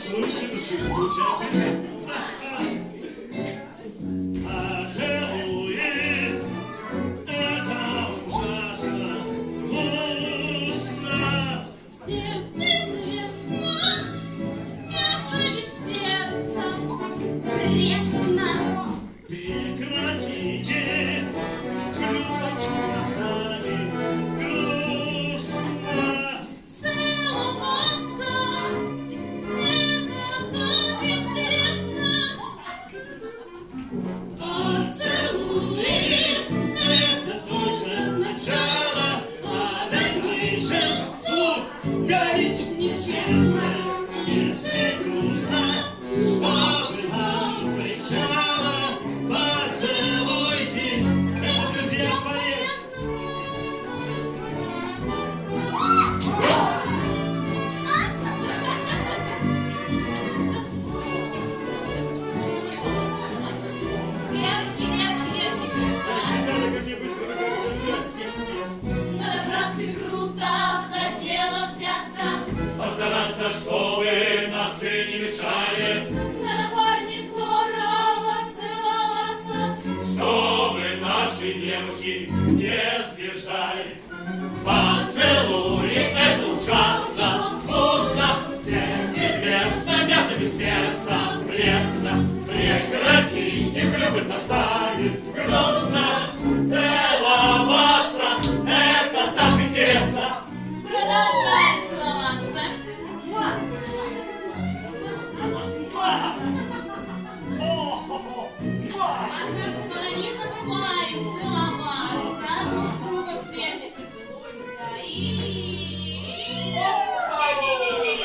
Слышит, учит. А целует, это ужасно вкусно. Всем известно, мясо без перца пресно. Прекратите хлюпать носами, грустно. Целоваться это так интересно. Поцелуй Это только начало, а дальнейшем говорить нечестно. Если грустно, чтобы вам кричало, поцелуйтесь, это, друзья, полезно. Девочки. Ребята, как я быстро договорилась. Надо, братцы, круто за дело взяться. Постараться, чтобы носы не мешали, Надо, парни, здорово целоваться. чтобы наши девушки не сбежали. Поцелуй, это ужасно вкусно, всем известно, мясо без перца пресно. Прекратите хлюпать носами, грустно. Целоваться, это так интересно. Продолжаем целоваться. Однако, господа, не забывайте.